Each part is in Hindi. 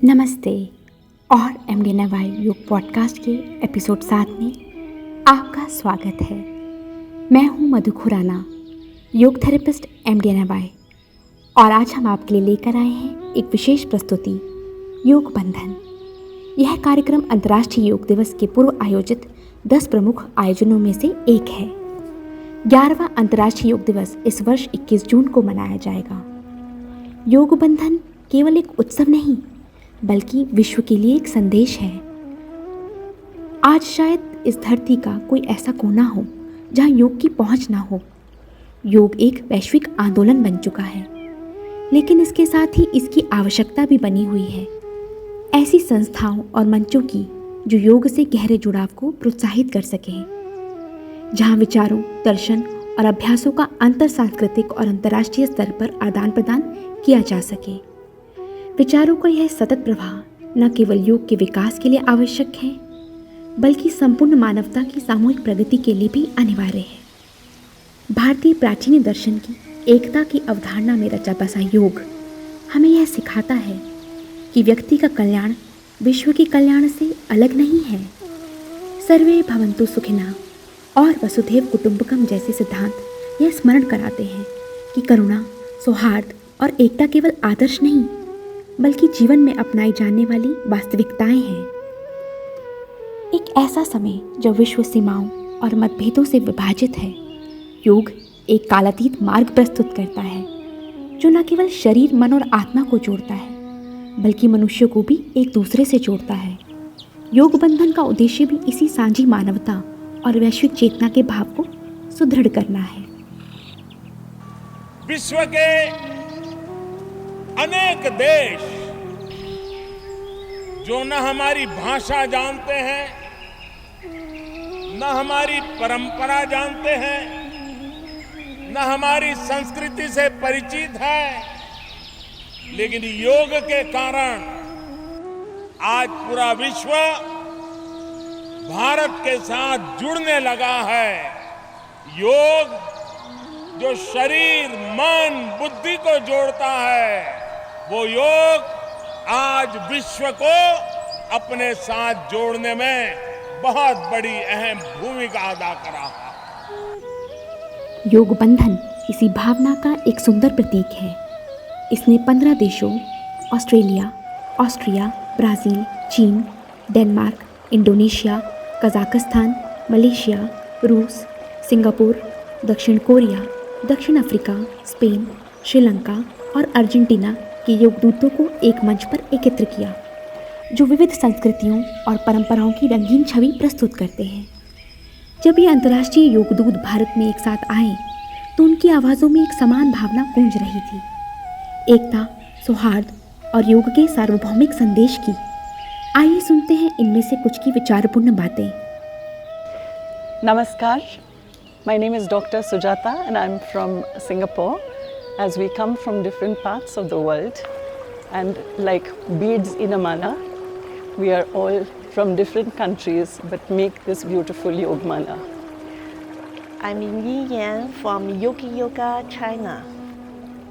नमस्ते और MDNY योग पॉडकास्ट के एपिसोड 7 में आपका स्वागत है। मैं हूं मधु खुराना, योग थेरेपिस्ट MDNY, और आज हम आपके लिए लेकर आए हैं एक विशेष प्रस्तुति, योग बंधन। यह कार्यक्रम अंतर्राष्ट्रीय योग दिवस के पूर्व आयोजित 10 प्रमुख आयोजनों में से एक है। 11वां अंतर्राष्ट्रीय योग दिवस इस वर्ष 21 जून को मनाया जाएगा। योग बंधन केवल एक उत्सव नहीं बल्कि विश्व के लिए एक संदेश है। आज शायद इस धरती का कोई ऐसा कोना हो जहां योग की पहुंच ना हो। योग एक वैश्विक आंदोलन बन चुका है, लेकिन इसके साथ ही इसकी आवश्यकता भी बनी हुई है ऐसी संस्थाओं और मंचों की जो योग से गहरे जुड़ाव को प्रोत्साहित कर सकें, जहां विचारों, दर्शन और अभ्यासों का अंतर सांस्कृतिक और अंतर्राष्ट्रीय स्तर पर आदान प्रदान किया जा सके। विचारों का यह सतत प्रवाह न केवल योग के विकास के लिए आवश्यक है बल्कि संपूर्ण मानवता की सामूहिक प्रगति के लिए भी अनिवार्य है। भारतीय प्राचीन दर्शन की एकता की अवधारणा में रचा बसा योग हमें यह सिखाता है कि व्यक्ति का कल्याण विश्व के कल्याण से अलग नहीं है। सर्वे भवन्तु सुखिनः और वसुधैव कुटुंबकम जैसे सिद्धांत यह स्मरण कराते हैं कि करुणा, सौहार्द और एकता केवल आदर्श नहीं बल्कि जीवन में अपनाई जाने वाली वास्तविकताएं हैं। एक ऐसा समय जब विश्व सीमाओं और मतभेदों से विभाजित है, योग एक कालातीत मार्ग प्रस्तुत करता है जो न केवल शरीर, मन और आत्मा को जोड़ता है बल्कि मनुष्यों को भी एक दूसरे से जोड़ता है। योग बंधन का उद्देश्य भी इसी साझी मानवता और वैश्विक चेतना के भाव को सुदृढ़ करना है। विश्व के अनेक देश जो न हमारी भाषा जानते हैं, न हमारी परंपरा जानते हैं, न हमारी संस्कृति से परिचित है, लेकिन योग के कारण आज पूरा विश्व भारत के साथ जुड़ने लगा है। योग जो शरीर, मन, बुद्धि को जोड़ता है, वो योग आज विश्व को अपने साथ जोड़ने में बहुत बड़ी अहम भूमिका अदा कर रहा है। योग बंधन इसी भावना का एक सुंदर प्रतीक है। इसने 15 देशों ऑस्ट्रेलिया, ऑस्ट्रिया, ब्राजील, चीन, डेनमार्क, इंडोनेशिया, कजाकिस्तान, मलेशिया, रूस, सिंगापुर, दक्षिण कोरिया, दक्षिण अफ्रीका, स्पेन, श्रीलंका और अर्जेंटीना के योगदूतों को एक मंच पर एकत्र किया जो विविध संस्कृतियों और परंपराओं की रंगीन छवि प्रस्तुत करते हैं। जब ये अंतर्राष्ट्रीय योगदूत भारत में एक साथ आए तो उनकी आवाज़ों में एक समान भावना गूंज रही थी, एकता, सौहार्द और योग के सार्वभौमिक संदेश की। आइए सुनते हैं इनमें से कुछ की विचारपूर्ण बातें। Namaskar. My name is Dr. Sujata and I'm from Singapore. As we come from different parts of the world and like beads in a mala, we are all from different countries but make this beautiful yoga mala. I'm Yi Yan from Yogi Yoga, China.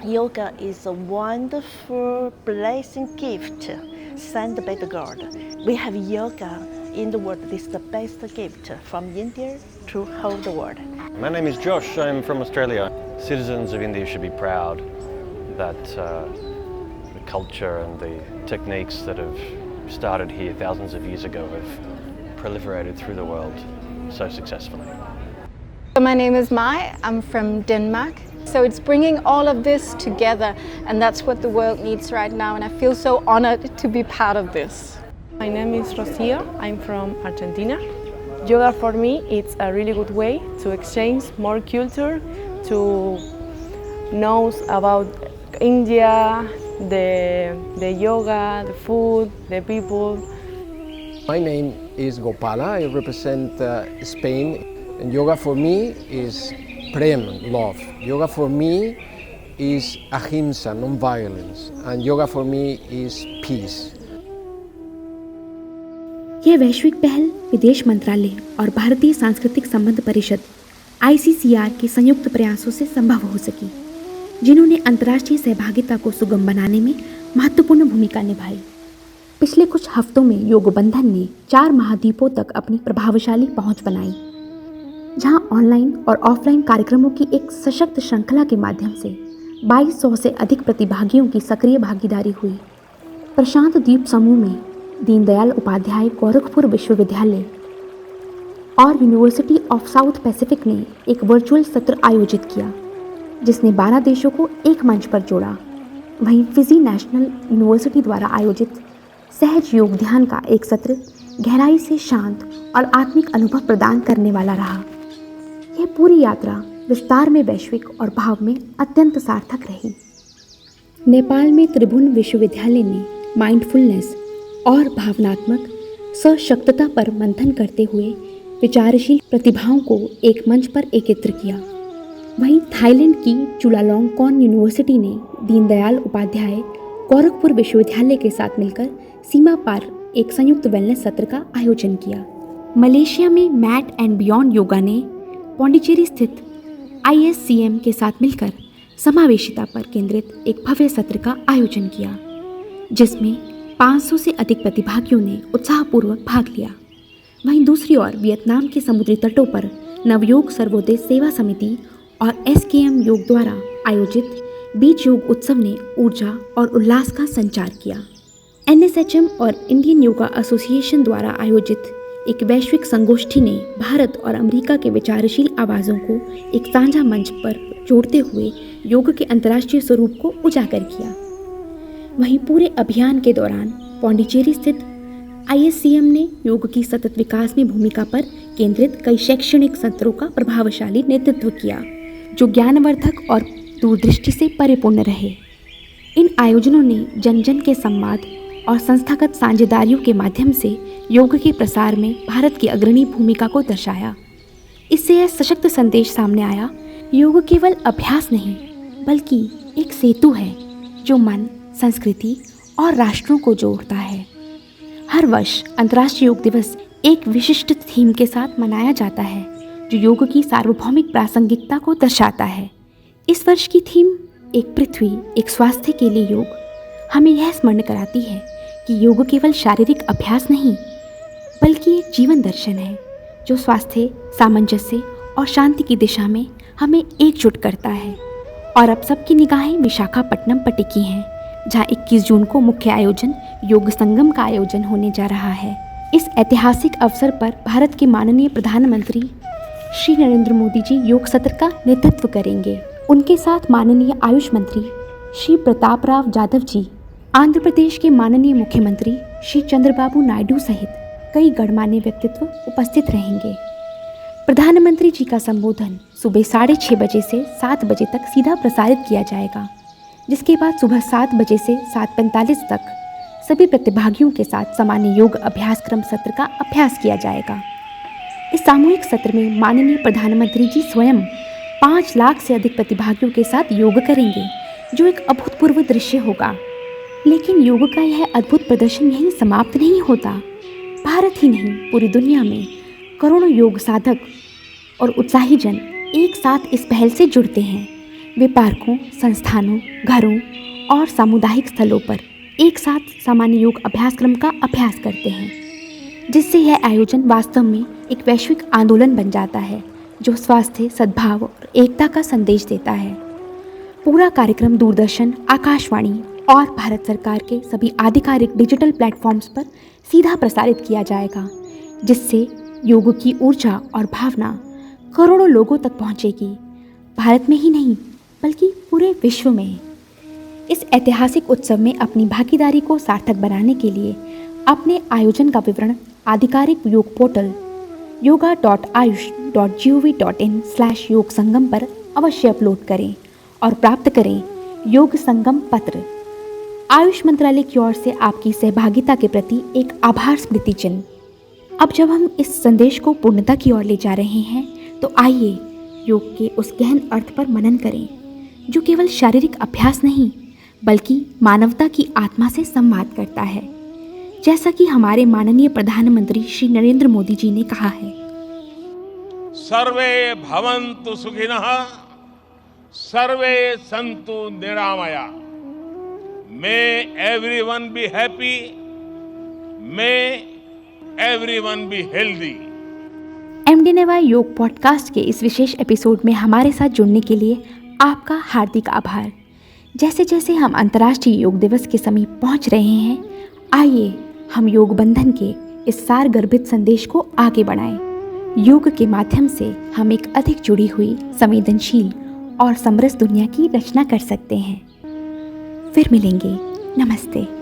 Yoga is a wonderful blessing gift sent by the God. We have yoga in the world. This is the best gift from India to whole the world. My name is Josh. I'm from Australia. Citizens of India should be proud that the culture and the techniques that have started here thousands of years ago have proliferated through the world so successfully. My name is Mai. I'm from Denmark. So it's bringing all of this together, and that's what the world needs right now, and I feel so honored to be part of this. My name is Rocio. I'm from Argentina. Yoga for me, it's a really good way to exchange more culture, to know about India, the yoga, the food, the people. My name is Gopala. I represent Spain. And yoga for me is prem, love. Yoga for me is ahimsa, non-violence. And yoga for me is peace. यह वैश्विक पहल विदेश मंत्रालय और भारतीय सांस्कृतिक संबंध परिषद ICCR के संयुक्त प्रयासों से संभव हो सकी, जिन्होंने अंतर्राष्ट्रीय सहभागिता को सुगम बनाने में महत्वपूर्ण भूमिका निभाई। पिछले कुछ हफ्तों में योग बंधन ने 4 महाद्वीपों तक अपनी प्रभावशाली पहुंच बनाई, जहां ऑनलाइन और ऑफलाइन कार्यक्रमों की एक सशक्त श्रृंखला के माध्यम से 2200 से अधिक प्रतिभागियों की सक्रिय भागीदारी हुई। प्रशांत द्वीप समूह में दीनदयाल उपाध्याय गोरखपुर विश्वविद्यालय और यूनिवर्सिटी ऑफ साउथ पैसिफिक ने एक वर्चुअल सत्र आयोजित किया, जिसने 12 देशों को एक मंच पर जोड़ा। वहीं फिजी नेशनल यूनिवर्सिटी द्वारा आयोजित सहज योग ध्यान का एक सत्र गहराई से शांत और आत्मिक अनुभव प्रदान करने वाला रहा। यह पूरी यात्रा विस्तार में वैश्विक और भाव में अत्यंत सार्थक रही। नेपाल में त्रिभुवन विश्वविद्यालय ने माइंडफुलनेस और भावनात्मक सशक्तता पर मंथन करते हुए विचारशील प्रतिभाओं को एक मंच पर एकत्र किया। वहीं थाईलैंड की चुलालोंगकॉन यूनिवर्सिटी ने दीनदयाल उपाध्याय गोरखपुर विश्वविद्यालय के साथ मिलकर सीमा पार एक संयुक्त वेलनेस सत्र का आयोजन किया। मलेशिया में मैट एंड बियॉन्ड योगा ने पौंडीचेरी स्थित ISCM के साथ मिलकर समावेशिता पर केंद्रित एक भव्य सत्र का आयोजन किया, जिसमें 500 से अधिक प्रतिभागियों ने उत्साहपूर्वक भाग लिया। वहीं दूसरी ओर वियतनाम के समुद्री तटों पर नवयोग सर्वोदय सेवा समिति और SKM योग द्वारा आयोजित बीच योग उत्सव ने ऊर्जा और उल्लास का संचार किया। NSHM और इंडियन योगा एसोसिएशन द्वारा आयोजित एक वैश्विक संगोष्ठी ने भारत और अमेरिका के विचारशील आवाज़ों को एक साझा मंच पर जोड़ते हुए योग के अंतर्राष्ट्रीय स्वरूप को उजागर किया। वहीं पूरे अभियान के दौरान पौंडीचेरी स्थित ISCM ने योग की सतत विकास में भूमिका पर केंद्रित कई शैक्षणिक सत्रों का प्रभावशाली नेतृत्व किया, जो ज्ञानवर्धक और दूरदृष्टि से परिपूर्ण रहे। इन आयोजनों ने जन जन के संवाद और संस्थागत साझेदारियों के माध्यम से योग के प्रसार में भारत की अग्रणी भूमिका को दर्शाया। इससे यह सशक्त संदेश सामने आया, योग केवल अभ्यास नहीं बल्कि एक सेतु है जो मन, संस्कृति और राष्ट्रों को जोड़ता है। हर वर्ष अंतर्राष्ट्रीय योग दिवस एक विशिष्ट थीम के साथ मनाया जाता है, जो योग की सार्वभौमिक प्रासंगिकता को दर्शाता है। इस वर्ष की थीम एक पृथ्वी एक स्वास्थ्य के लिए योग हमें यह स्मरण कराती है कि योग केवल शारीरिक अभ्यास नहीं बल्कि एक जीवन दर्शन है, जो स्वास्थ्य, सामंजस्य और शांति की दिशा में हमें एकजुट करता है। और अब सबकी निगाहें विशाखापट्टनम पर टिकी हैं, जहां 21 जून को मुख्य आयोजन योग संगम का आयोजन होने जा रहा है। इस ऐतिहासिक अवसर पर भारत के माननीय प्रधानमंत्री श्री नरेंद्र मोदी जी योग सत्र का नेतृत्व करेंगे। उनके साथ माननीय आयुष मंत्री श्री प्रताप राव जाधव जी, आंध्र प्रदेश के माननीय मुख्यमंत्री श्री चंद्रबाबू नायडू सहित कई गणमान्य व्यक्तित्व उपस्थित रहेंगे। प्रधानमंत्री जी का संबोधन सुबह 6:30 बजे से 7 बजे तक सीधा प्रसारित किया जाएगा, जिसके बाद सुबह 7 बजे से 7:45 तक सभी प्रतिभागियों के साथ सामान्य योग अभ्यासक्रम सत्र का अभ्यास किया जाएगा। इस सामूहिक सत्र में माननीय प्रधानमंत्री जी स्वयं 5 लाख से अधिक प्रतिभागियों के साथ योग करेंगे, जो एक अभूतपूर्व दृश्य होगा। लेकिन योग का यह अद्भुत प्रदर्शन यहीं समाप्त नहीं होता। भारत ही नहीं, पूरी दुनिया में करोड़ों योग साधक और उत्साही जन एक साथ इस पहल से जुड़ते हैं। वे पार्कों, संस्थानों, घरों और सामुदायिक स्थलों पर एक साथ सामान्य योग अभ्यासक्रम का अभ्यास करते हैं, जिससे यह आयोजन वास्तव में एक वैश्विक आंदोलन बन जाता है, जो स्वास्थ्य, सद्भाव और एकता का संदेश देता है। पूरा कार्यक्रम दूरदर्शन, आकाशवाणी और भारत सरकार के सभी आधिकारिक डिजिटल प्लेटफॉर्म्स पर सीधा प्रसारित किया जाएगा, जिससे योग की ऊर्जा और भावना करोड़ों लोगों तक पहुंचेगी, भारत में ही नहीं बल्कि पूरे विश्व में। इस ऐतिहासिक उत्सव में अपनी भागीदारी को सार्थक बनाने के लिए अपने आयोजन का विवरण आधिकारिक योग पोर्टल yoga.ayush.gov.in/योग संगम पर अवश्य अपलोड करें और प्राप्त करें योग संगम पत्र। आयुष मंत्रालय की ओर से आपकी सहभागिता के प्रति एक आभार स्मृति चिन्ह। अब जब हम इस संदेश को पूर्णता की ओर ले जा रहे हैं, तो आइए योग के उस गहन अर्थ पर मनन करें, जो केवल शारीरिक अभ्यास नहीं बल्कि मानवता की आत्मा से संवाद करता है, जैसा कि हमारे माननीय प्रधानमंत्री श्री नरेंद्र मोदी जी ने कहा है। सर्वे भवन्तु सुखिनः, सर्वे सन्तु निरामया। May everyone be happy May everyone be healthy. MDNY योग पॉडकास्ट के इस विशेष एपिसोड में हमारे साथ जुड़ने के लिए आपका हार्दिक आभार। जैसे जैसे हम अंतर्राष्ट्रीय योग दिवस के समीप पहुंच रहे हैं, आइए हम योग बंधन के इस सार गर्भित संदेश को आगे बढ़ाएं। योग के माध्यम से हम एक अधिक जुड़ी हुई, संवेदनशील और समरस दुनिया की रचना कर सकते हैं। फिर मिलेंगे। नमस्ते।